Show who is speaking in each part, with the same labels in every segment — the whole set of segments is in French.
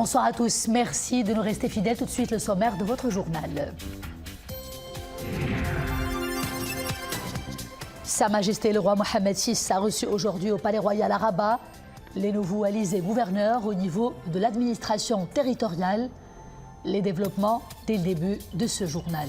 Speaker 1: Bonsoir à tous, merci de nous rester fidèles. Tout de suite le sommaire de votre journal. Sa Majesté le roi Mohamed VI a reçu aujourd'hui au Palais Royal à Rabat les nouveaux walis et gouverneurs au niveau de l'administration territoriale. Les développements dès le début de ce journal.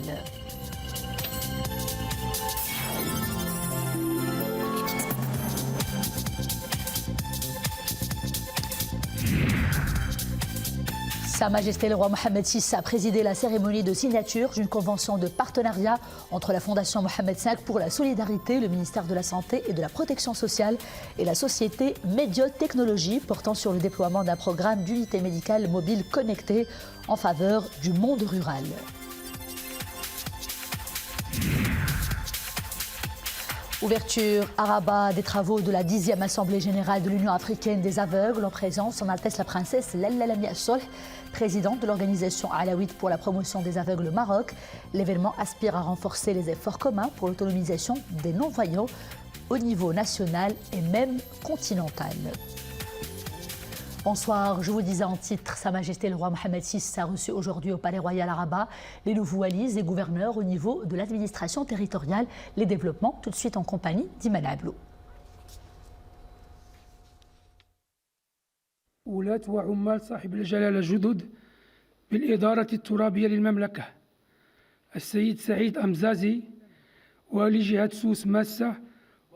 Speaker 1: Sa Majesté le roi Mohamed VI a présidé la cérémonie de signature d'une convention de partenariat entre la Fondation Mohamed V pour la solidarité, le ministère de la Santé et de la Protection sociale et la société Médiotechnologie portant sur le déploiement d'un programme d'unité médicale mobile connectée en faveur du monde rural. Ouverture à Rabat des travaux de la 10e Assemblée générale de l'Union africaine des aveugles en présence Son Altesse la Princesse Lalla Lamia Solh, présidente de l'organisation alaouite pour la promotion des aveugles au Maroc. L'événement aspire à renforcer les efforts communs pour l'autonomisation des non-voyants au niveau national et même continental. Bonsoir, je vous disais en titre, Sa Majesté le roi Mohamed VI a reçu aujourd'hui au Palais Royal à Rabat les nouveaux walis et gouverneurs au niveau de l'administration territoriale. Les développements tout de suite en compagnie d'Iman Ablou.
Speaker 2: ولاة وعمال صاحب الجلالة الجدد بالإدارة الترابية للمملكة السيد سعيد أمزازي والي جهة سوس ماسة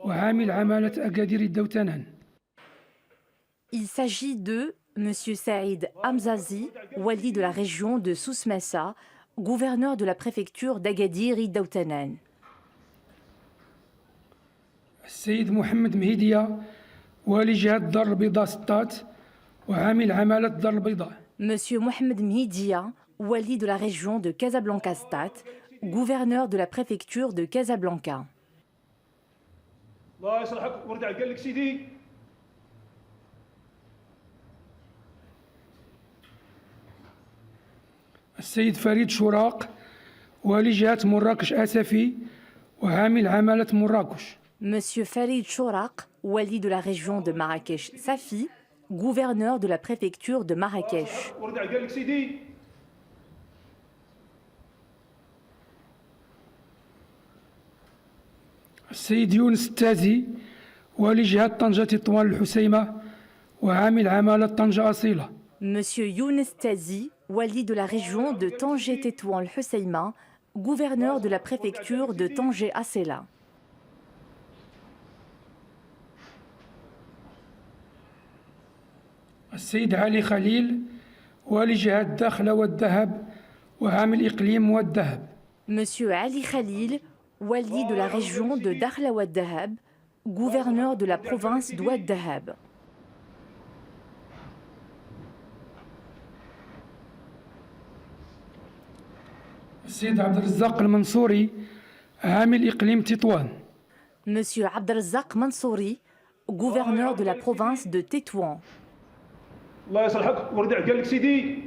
Speaker 2: وعامل عمالة أكادير الدوتنان.
Speaker 3: Il s'agit de M. Saïd Hamzazi, wali de la région de Souss-Massa, gouverneur de la préfecture d'Agadir et d'Aoutanan.
Speaker 2: السيد محمد مهيدية والي جهة دار البيضاء سطات وعامل عمالة دار البيضاء.
Speaker 3: M. Mohamed Mhidia, wali de la région de Casablanca-Stat, gouverneur de la préfecture de Casablanca.
Speaker 4: الله يصلحك ورجع قال لك سيدي
Speaker 2: السيد فريد شراق والي جهة مراكش آسفي وعامل عمالة مراكش.
Speaker 3: M. Farid Chouraq, wali de la région de Marrakech-Safi, gouverneur de la préfecture de Marrakech.
Speaker 4: ورجع قال لك سيدي
Speaker 2: السيد يونس التازي والي جهة طنجة تطوان الحسيمة وعامل عمالة طنجة أصيلة.
Speaker 3: M. Younes Tazi, wali de la région de Tanger-Tétouan-le-Husseima, gouverneur de la préfecture de Tanger-Assela.
Speaker 2: السيد علي خليل والي جهة الداخلة والذهب وعامل إقليم والذهب.
Speaker 3: M. Ali Khalil, wali de la région de Dakhla Ouad Dahab, gouverneur de la province d'Ouad Dahab.
Speaker 2: السيد عبد الرزاق المنصوري عامل إقليم تطوان.
Speaker 3: M. Abdelrazak Mansouri, gouverneur de la province de Tétouan.
Speaker 4: الله يصلحك ورجع قال لك سيدي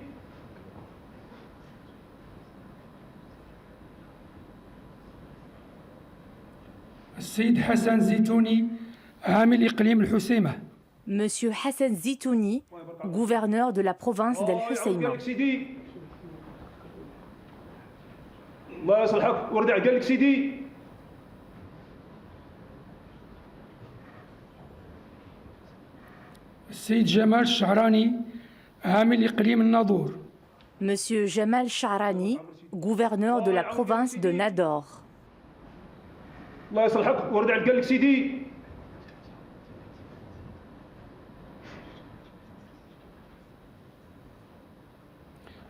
Speaker 2: السيد حسن زيتوني عامل إقليم الحسيمة.
Speaker 3: M. Hassan Zitouni, gouverneur de la province d'Al
Speaker 4: قال
Speaker 3: Husseima.
Speaker 4: لك سيدي الله يصلحك ورجع قال لك سيدي
Speaker 2: السيد جمال الشعراني عامل إقليم الناظور.
Speaker 3: M. Jamal Shahrani, gouverneur de la province de Nador.
Speaker 4: الله يصلحك ورجع قال لك سيدي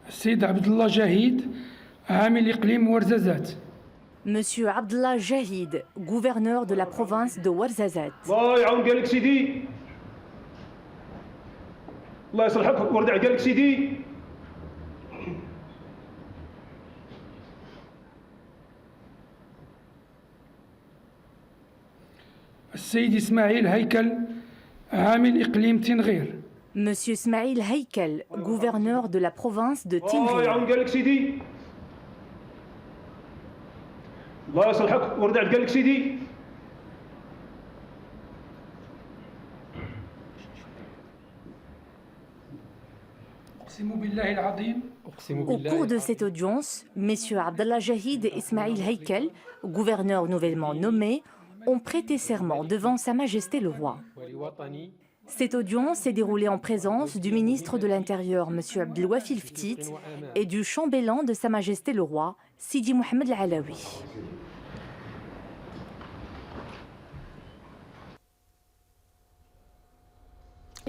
Speaker 2: السيد عبد الله جاهيد عامل إقليم ورزازات.
Speaker 3: M. Abdullah Jahid, gouverneur de la province de Ouarzazate.
Speaker 4: الله يعاون قال لك سيدي الله يصلحك ورجع قال لك سيدي
Speaker 2: السيد إسماعيل هيكل عامل إقليم تنغير.
Speaker 3: M. Ismail Heikel, gouverneur de la province de
Speaker 4: الله
Speaker 3: Tinghir.
Speaker 4: يعاون قال لك سيدي الله يصلحك ورجع قال لك سيدي
Speaker 3: Au cours de cette audience, M. Abdallah Jahid et Ismail Heikel, gouverneurs nouvellement nommés, ont prêté serment devant Sa Majesté le Roi. Cette audience s'est déroulée en présence du ministre de l'Intérieur, M. Abdelwafil Ftit, et du chambellan de Sa Majesté le Roi, Sidi Mohamed Al-Alawi.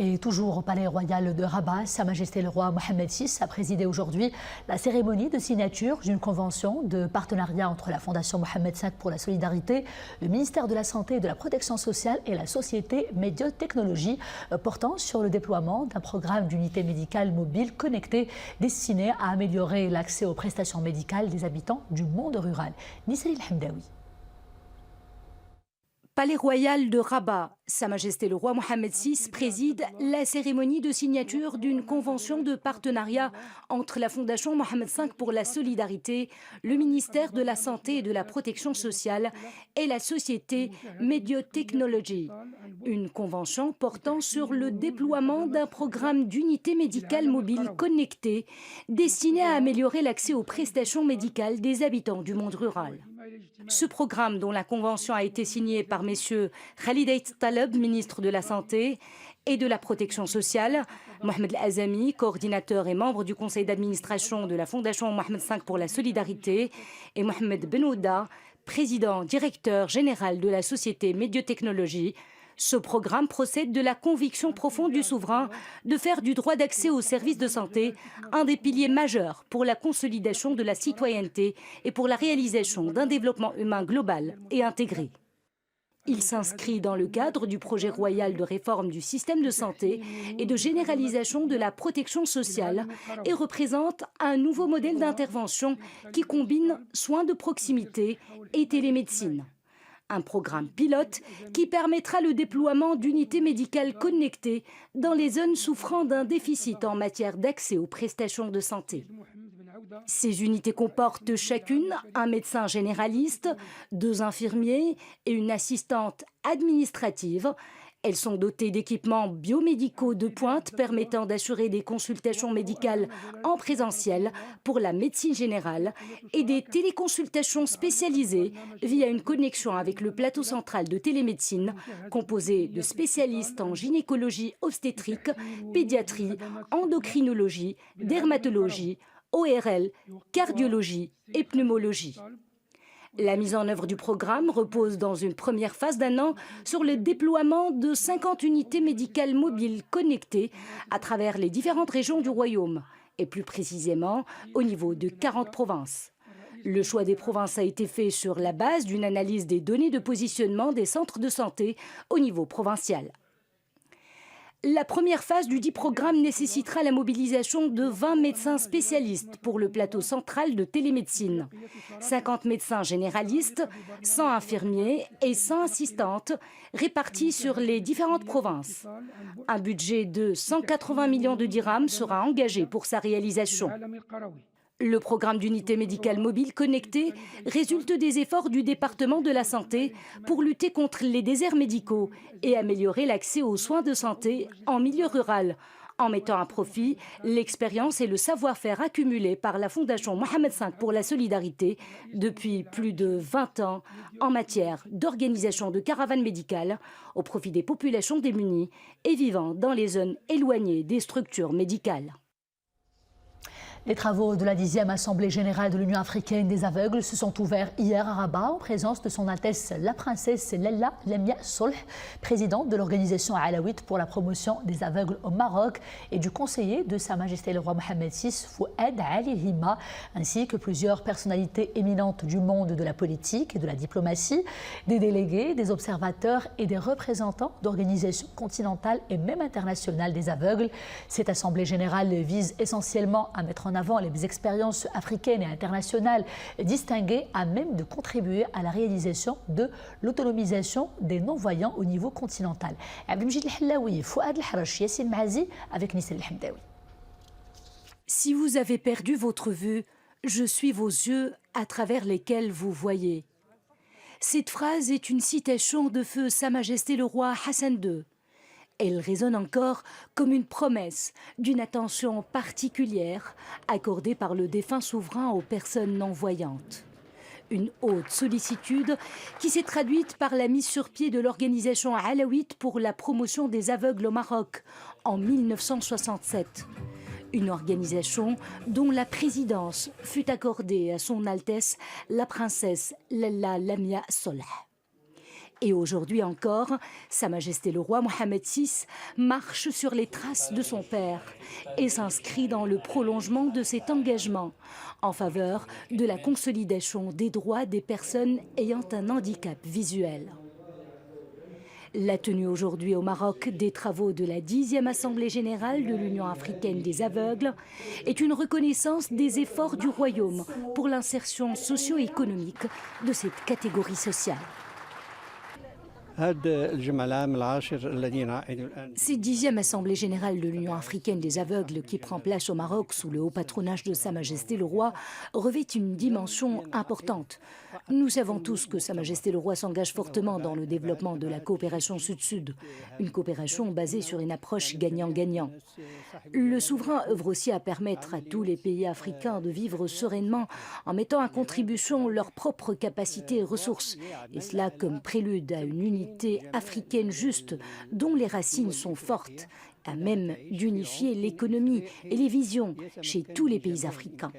Speaker 1: Et toujours au Palais Royal de Rabat, Sa Majesté le Roi Mohamed VI a présidé aujourd'hui la cérémonie de signature d'une convention de partenariat entre la Fondation Mohamed V pour la Solidarité, le ministère de la Santé et de la Protection sociale et la société Médiotechnologie portant sur le déploiement d'un programme d'unité médicale mobile connectée destiné à améliorer l'accès aux prestations médicales des habitants du monde rural. Nissali El-Hamdaoui.
Speaker 5: Palais Royal de Rabat, Sa Majesté le Roi Mohamed VI préside la cérémonie de signature d'une convention de partenariat entre la Fondation Mohamed V pour la Solidarité, le ministère de la Santé et de la Protection sociale et la société Médiotechnologie. Une convention portant sur le déploiement d'un programme d'unité médicale mobile connectée destiné à améliorer l'accès aux prestations médicales des habitants du monde rural. Ce programme, dont la convention a été signée par messieurs Khalid Ait Taleb, ministre de la Santé et de la Protection sociale, Mohamed Al-Azami, coordinateur et membre du conseil d'administration de la Fondation Mohamed V pour la Solidarité, et Mohamed Benouda, président directeur général de la société Médiotechnologie. Ce programme procède de la conviction profonde du souverain de faire du droit d'accès aux services de santé un des piliers majeurs pour la consolidation de la citoyenneté et pour la réalisation d'un développement humain global et intégré. Il s'inscrit dans le cadre du projet royal de réforme du système de santé et de généralisation de la protection sociale et représente un nouveau modèle d'intervention qui combine soins de proximité et télémédecine. Un programme pilote qui permettra le déploiement d'unités médicales connectées dans les zones souffrant d'un déficit en matière d'accès aux prestations de santé. Ces unités comportent chacune un médecin généraliste, 2 infirmiers et une assistante administrative. Elles sont dotées d'équipements biomédicaux de pointe permettant d'assurer des consultations médicales en présentiel pour la médecine générale et des téléconsultations spécialisées via une connexion avec le plateau central de télémédecine composé de spécialistes en gynécologie obstétrique, pédiatrie, endocrinologie, dermatologie, ORL, cardiologie et pneumologie. La mise en œuvre du programme repose dans une première phase d'1 an sur le déploiement de 50 unités médicales mobiles connectées à travers les différentes régions du royaume, et plus précisément au niveau de 40 provinces. Le choix des provinces a été fait sur la base d'une analyse des données de positionnement des centres de santé au niveau provincial. La première phase du dit programme nécessitera la mobilisation de 20 médecins spécialistes pour le plateau central de télémédecine, 50 médecins généralistes, 100 infirmiers et 100 assistantes répartis sur les différentes provinces. Un budget de 180 millions de dirhams sera engagé pour sa réalisation. Le programme d'unité médicale mobile connectée résulte des efforts du département de la santé pour lutter contre les déserts médicaux et améliorer l'accès aux soins de santé en milieu rural, en mettant à profit l'expérience et le savoir-faire accumulés par la Fondation Mohamed V pour la Solidarité depuis plus de 20 ans en matière d'organisation de caravanes médicales au profit des populations démunies et vivant dans les zones éloignées des structures médicales.
Speaker 1: Les travaux de la 10e Assemblée générale de l'Union africaine des aveugles se sont ouverts hier à Rabat en présence de son Altesse la princesse Lella Lemia Solh, présidente de l'organisation alawite pour la promotion des aveugles au Maroc, et du conseiller de Sa Majesté le Roi Mohamed VI, Fouad Ali Hima, ainsi que plusieurs personnalités éminentes du monde de la politique et de la diplomatie, des délégués, des observateurs et des représentants d'organisations continentales et même internationales des aveugles. Cette Assemblée générale vise essentiellement à mettre en avant les expériences africaines et internationales distinguées à même de contribuer à la réalisation de l'autonomisation des non-voyants au niveau continental. Abdelmjid El-Hallaoui, Fouad El-Harash, Yassine Mahazi avec Nissal El-Hamdaoui.
Speaker 5: Si vous avez perdu votre vue, je suis vos yeux à travers lesquels vous voyez. Cette phrase est une citation de feu Sa Majesté le Roi Hassan II. Elle résonne encore comme une promesse d'une attention particulière accordée par le défunt souverain aux personnes non-voyantes. Une haute sollicitude qui s'est traduite par la mise sur pied de l'organisation alawite pour la promotion des aveugles au Maroc en 1967. Une organisation dont la présidence fut accordée à son Altesse la princesse Lalla Lamia Solh. Et aujourd'hui encore, Sa Majesté le roi Mohammed VI marche sur les traces de son père et s'inscrit dans le prolongement de cet engagement en faveur de la consolidation des droits des personnes ayant un handicap visuel. La tenue aujourd'hui au Maroc des travaux de la 10e Assemblée générale de l'Union africaine des aveugles est une reconnaissance des efforts du Royaume pour l'insertion socio-économique de cette catégorie sociale. Cette 10e Assemblée générale de l'Union africaine des aveugles qui prend place au Maroc sous le haut patronage de Sa Majesté le Roi revêt une dimension importante. Nous savons tous que Sa Majesté le Roi s'engage fortement dans le développement de la coopération sud-sud, une coopération basée sur une approche gagnant-gagnant. Le souverain œuvre aussi à permettre à tous les pays africains de vivre sereinement en mettant à contribution leurs propres capacités et ressources, et cela comme prélude à une unité africaine juste dont les racines sont fortes, à même d'unifier l'économie et les visions chez tous les pays africains.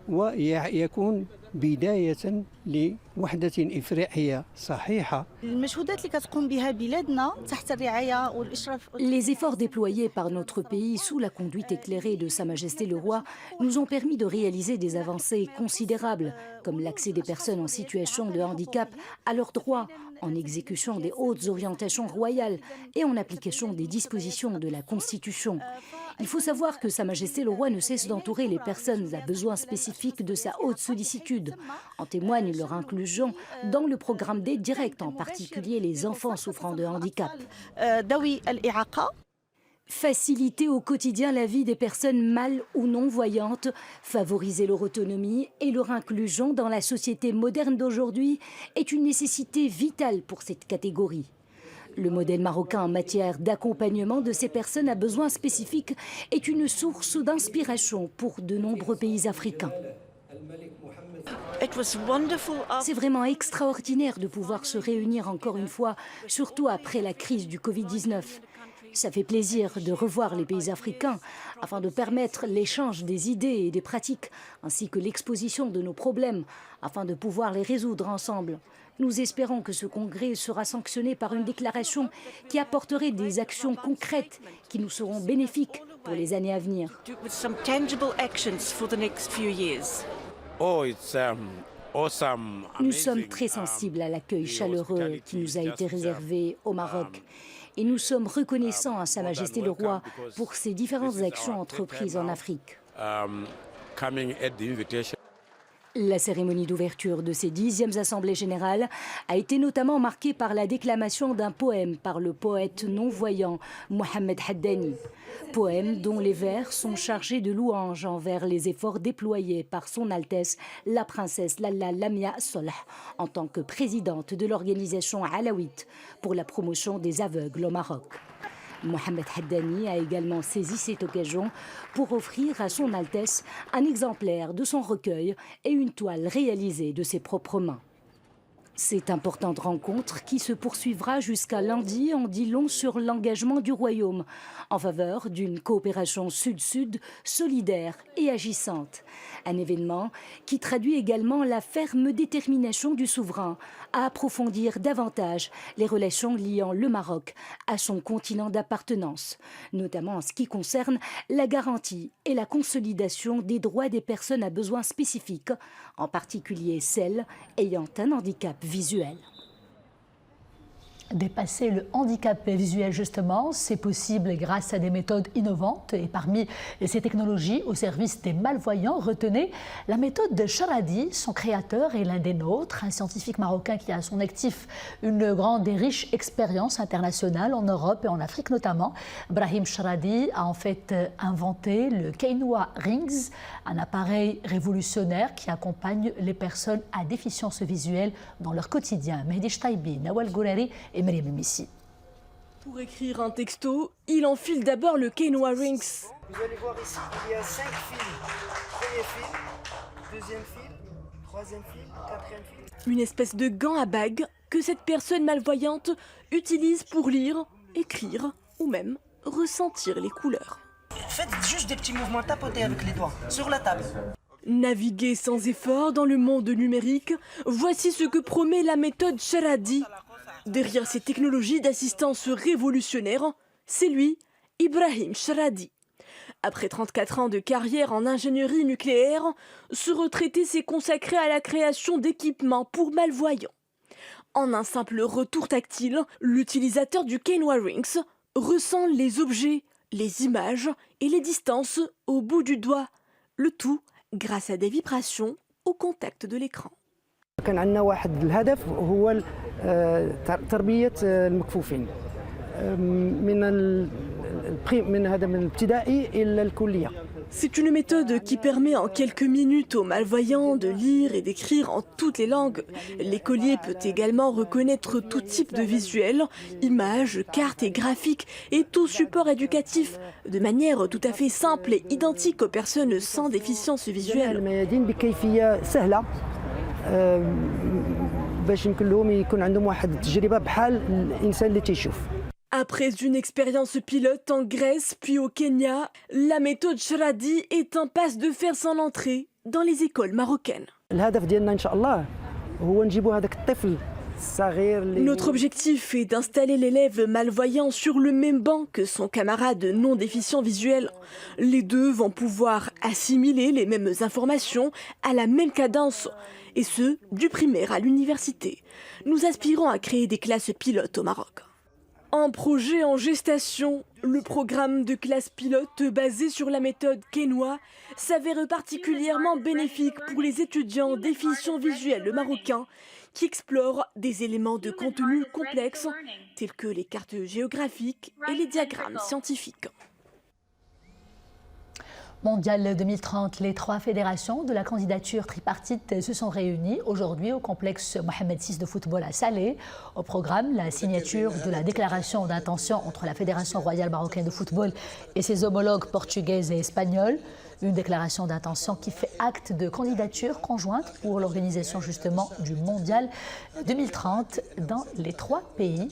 Speaker 6: ويكون بداية لوحدة إفريقية صحيحة.
Speaker 7: المجهودات اللي كتقوم بها بلادنا تحت الرعاية والإشراف.
Speaker 5: Les efforts déployés par notre pays sous la conduite éclairée de Sa Majesté le Roi nous ont permis de réaliser des avancées considérables, comme l'accès des personnes en situation de handicap à leurs droits, en exécution des hautes orientations royales et en application des dispositions de la Constitution. Il faut savoir que Sa Majesté le Roi ne cesse d'entourer les personnes à besoins spécifiques de sa haute sollicitude. En témoigne leur inclusion dans le programme d'aide directe, en particulier les enfants souffrant de handicap. Faciliter au quotidien la vie des personnes mal ou non-voyantes, favoriser leur autonomie et leur inclusion dans la société moderne d'aujourd'hui est une nécessité vitale pour cette catégorie. Le modèle marocain en matière d'accompagnement de ces personnes à besoins spécifiques est une source d'inspiration pour de nombreux pays africains. C'est vraiment extraordinaire de pouvoir se réunir encore une fois, surtout après la crise du Covid-19. Ça fait plaisir de revoir les pays africains afin de permettre l'échange des idées et des pratiques, ainsi que l'exposition de nos problèmes, afin de pouvoir les résoudre ensemble. Nous espérons que ce congrès sera sanctionné par une déclaration qui apporterait des actions concrètes qui nous seront bénéfiques pour les années à venir. Nous sommes très sensibles à l'accueil chaleureux qui nous a été réservé au Maroc. Et nous sommes reconnaissants à Sa Majesté le Roi pour ses différentes actions entreprises en Afrique. La cérémonie d'ouverture de ces 10e Assemblées générales a été notamment marquée par la déclamation d'un poème par le poète non-voyant Mohamed Haddani. Poème dont les vers sont chargés de louanges envers les efforts déployés par son Altesse la princesse Lalla Lamia Solh en tant que présidente de l'organisation alawite pour la promotion des aveugles au Maroc. Mohamed Haddani a également saisi cette occasion pour offrir à son Altesse un exemplaire de son recueil et une toile réalisée de ses propres mains. Cette importante rencontre, qui se poursuivra jusqu'à lundi, en dit long sur l'engagement du Royaume en faveur d'une coopération sud-sud solidaire et agissante. Un événement qui traduit également la ferme détermination du souverain à approfondir davantage les relations liant le Maroc à son continent d'appartenance, notamment en ce qui concerne la garantie et la consolidation des droits des personnes à besoins spécifiques, en particulier celles ayant un handicap visuel.
Speaker 1: Dépasser le handicap visuel, justement, c'est possible grâce à des méthodes innovantes. Et parmi ces technologies au service des malvoyants, retenez la méthode de Charadi. Son créateur est l'un des nôtres, un scientifique marocain qui a à son actif une grande et riche expérience internationale en Europe et en Afrique notamment. Brahim Charadi a en fait inventé le Keinoua Rings, un appareil révolutionnaire qui accompagne les personnes à déficience visuelle dans leur quotidien. Mehdi Chtaibi, Nawal Gourari et Mariam Missi.
Speaker 8: Pour écrire un texto, il enfile d'abord le Kenwa Rings.
Speaker 9: Vous allez voir ici, il y a 5 fils. Premier fil, deuxième fil, troisième fil, quatrième fil.
Speaker 8: Une espèce de gant à bague que cette personne malvoyante utilise pour lire, écrire ou même ressentir les couleurs.
Speaker 9: Faites juste des petits mouvements, tapotez avec les doigts sur la table.
Speaker 8: Naviguer sans effort dans le monde numérique, voici ce que promet la méthode Sharadi. Derrière ces technologies d'assistance révolutionnaire, c'est lui, Ibrahim Sharadi. Après 34 ans de carrière en ingénierie nucléaire, ce retraité s'est consacré à la création d'équipements pour malvoyants. En un simple retour tactile, l'utilisateur du Kenwa Rings ressent les objets, les images et les distances au bout du doigt. Le tout grâce à des vibrations au contact de l'écran.
Speaker 9: كان عندنا واحد الهدف هو تربية المكفوفين من الابتدائي إلى الكلية.
Speaker 8: C'est une méthode qui permet en quelques minutes aux malvoyants de lire et d'écrire en toutes les langues. L'écolier peut également reconnaître tout type de visuels, images, cartes et graphiques et tout support éducatif de manière tout à fait simple et identique aux personnes sans déficience visuelle.
Speaker 9: باش يمكن لهم يكون عندهم واحد التجربة بحال الإنسان اللي تيشوف.
Speaker 8: Après une expérience pilote en Grèce puis au Kenya, la méthode Sharadi est en passe de faire son entrée dans les écoles marocaines.
Speaker 9: الهدف ديالنا إن شاء الله هو نجيبوا هذاك الطفل.
Speaker 8: Notre objectif est d'installer l'élève malvoyant sur le même banc que son camarade non déficient visuel. Les deux vont pouvoir assimiler les mêmes informations à la même cadence, et ce, du primaire à l'université. Nous aspirons à créer des classes pilotes au Maroc. Un projet en gestation, le programme de classe pilote basé sur la méthode Kenwa s'avère particulièrement bénéfique pour les étudiants déficients visuels marocains qui explorent des éléments de contenu complexes tels que les cartes géographiques et les diagrammes scientifiques.
Speaker 1: Mondial 2030, les 3 fédérations de la candidature tripartite se sont réunies aujourd'hui au complexe Mohamed VI de football à Salé. Au programme, la signature de la déclaration d'intention entre la Fédération royale marocaine de football et ses homologues portugaises et espagnoles. Une déclaration d'intention qui fait acte de candidature conjointe pour l'organisation justement du Mondial 2030 dans les 3 pays.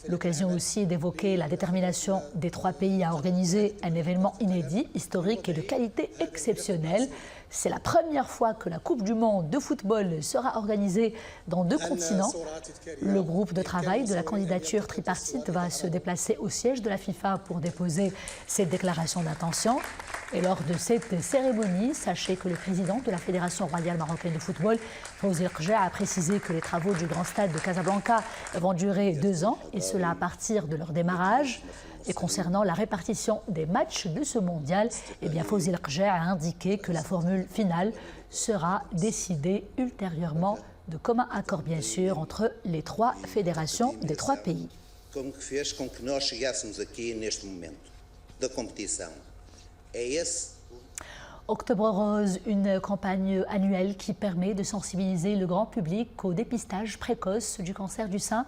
Speaker 1: L'occasion aussi d'évoquer la détermination des 3 pays à organiser un événement inédit, historique et de qualité exceptionnelle. C'est la première fois que la Coupe du Monde de football sera organisée dans 2 continents. Le groupe de travail de la candidature tripartite va se déplacer au siège de la FIFA pour déposer cette déclaration d'intention. Et lors de cette cérémonie, sachez que le président de la Fédération royale marocaine de football, Fawzi El-Qja, a précisé que les travaux du grand stade de Casablanca vont durer 2 ans, et cela à partir de leur démarrage. Et concernant la répartition des matchs de ce mondial, eh bien Fawzi El-Qja a indiqué que la formule finale sera décidée ultérieurement de commun accord bien sûr entre les 3 fédérations des 3 pays.
Speaker 10: Como que fez com que nós chegássemos aqui neste momento da competição. É esse.
Speaker 1: Octobre Rose, une campagne annuelle qui permet de sensibiliser le grand public au dépistage précoce du cancer du sein.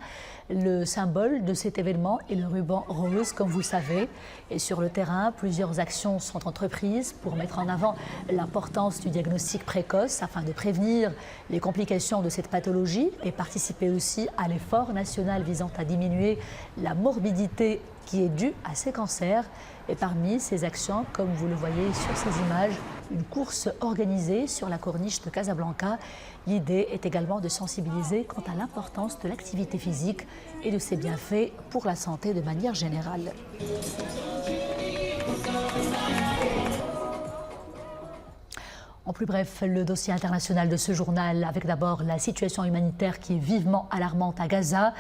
Speaker 1: Le symbole de cet événement est le ruban rose, comme vous savez. Et sur le terrain, plusieurs actions sont entreprises pour mettre en avant l'importance du diagnostic précoce afin de prévenir les complications de cette pathologie et participer aussi à l'effort national visant à diminuer la morbidité qui est due à ces cancers. Et parmi ces actions, comme vous le voyez sur ces images, une course organisée sur la corniche de Casablanca. L'idée est également de sensibiliser quant à l'importance de l'activité physique et de ses bienfaits pour la santé de manière générale. En plus bref, le dossier international de ce journal, avec d'abord la situation humanitaire qui est vivement alarmante à Gaza.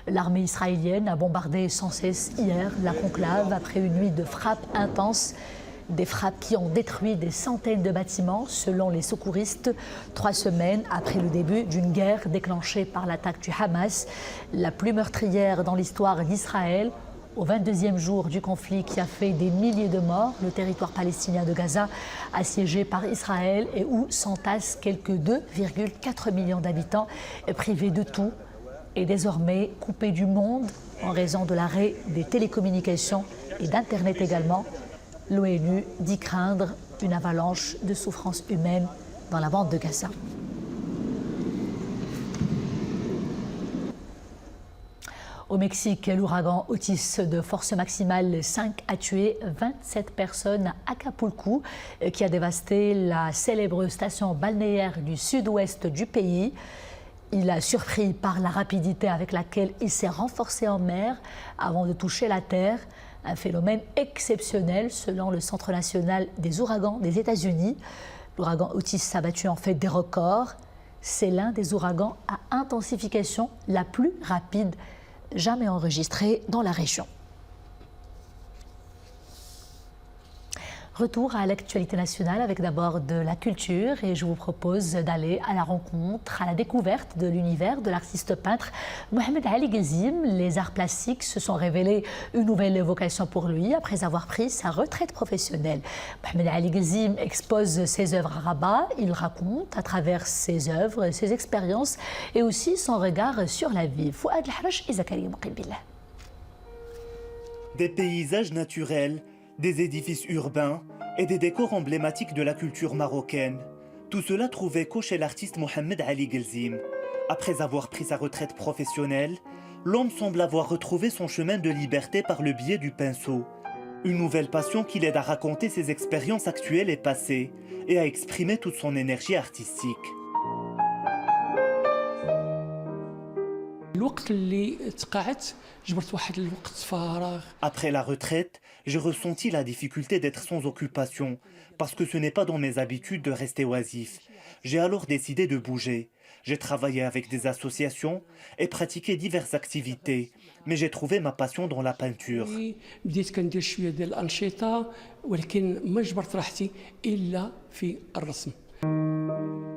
Speaker 1: L'armée israélienne a bombardé sans cesse hier la conclave après une nuit de frappes intenses. Des frappes qui ont détruit des centaines de bâtiments, selon les secouristes, 3 semaines après le début d'une guerre déclenchée par l'attaque du Hamas, la plus meurtrière dans l'histoire d'Israël. Au 22e jour du conflit qui a fait des milliers de morts, le territoire palestinien de Gaza, assiégé par Israël et où s'entassent quelques 2,4 millions d'habitants privés de tout. est désormais coupé du monde en raison de l'arrêt des télécommunications et d'Internet également. L'ONU dit craindre une avalanche de souffrances humaines dans la bande de Gaza. Au Mexique, l'ouragan Otis de force maximale 5 a tué 27 personnes à Acapulco, qui a dévasté la célèbre station balnéaire du sud-ouest du pays. Il a surpris par la rapidité avec laquelle il s'est renforcé en mer avant de toucher la terre. Un phénomène exceptionnel selon le Centre national des ouragans des États-Unis. L'ouragan Otis a battu en fait des records. C'est l'un des ouragans à intensification la plus rapide jamais enregistrée dans la région. Retour à l'actualité nationale avec d'abord de la culture et je vous propose d'aller à la rencontre, à la découverte de l'univers de l'artiste peintre Mohamed Ali Ghazim. Les arts plastiques se sont révélés une nouvelle vocation pour lui après avoir pris sa retraite professionnelle. Mohamed Ali Ghazim expose ses œuvres à Rabat. Il raconte à travers ses œuvres, ses expériences et aussi son regard sur la vie. Fouad El-Haraj et Zakaria Mouqil-Billah.
Speaker 11: Des paysages naturels, des édifices urbains et des décors emblématiques de la culture marocaine. Tout cela trouve écho chez l'artiste Mohamed Ali Ghazim. Après avoir pris sa retraite professionnelle, l'homme semble avoir retrouvé son chemin de liberté par le biais du pinceau. Une nouvelle passion qui l'aide à raconter ses expériences actuelles et passées et à exprimer toute son énergie artistique. Après la retraite, j'ai ressenti la difficulté d'être sans occupation, parce que ce n'est pas dans mes habitudes de rester oisif. J'ai alors décidé de bouger. J'ai travaillé avec des associations et pratiqué diverses activités, mais j'ai trouvé ma passion dans la peinture.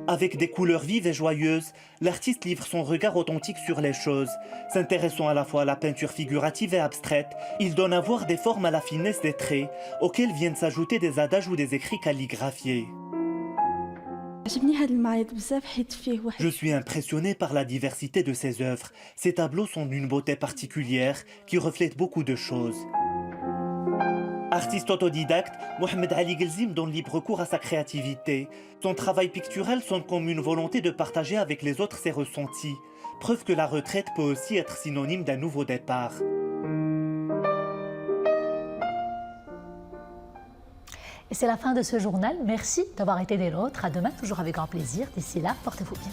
Speaker 11: Avec des couleurs vives et joyeuses, l'artiste livre son regard authentique sur les choses. S'intéressant à la fois à la peinture figurative et abstraite, il donne à voir des formes à la finesse des traits, auxquels viennent s'ajouter des adages ou des écrits calligraphiés. Je suis impressionné par la diversité de ses œuvres. Ces tableaux sont d'une beauté particulière qui reflètent beaucoup de choses. Artiste autodidacte, Mohamed Ali Ghazim donne libre cours à sa créativité. Son travail pictural sonne comme une volonté de partager avec les autres ses ressentis. Preuve que la retraite peut aussi être synonyme d'un nouveau départ.
Speaker 1: Et c'est la fin de ce journal. Merci d'avoir été des nôtres. À demain, toujours avec grand plaisir. D'ici là, portez-vous bien.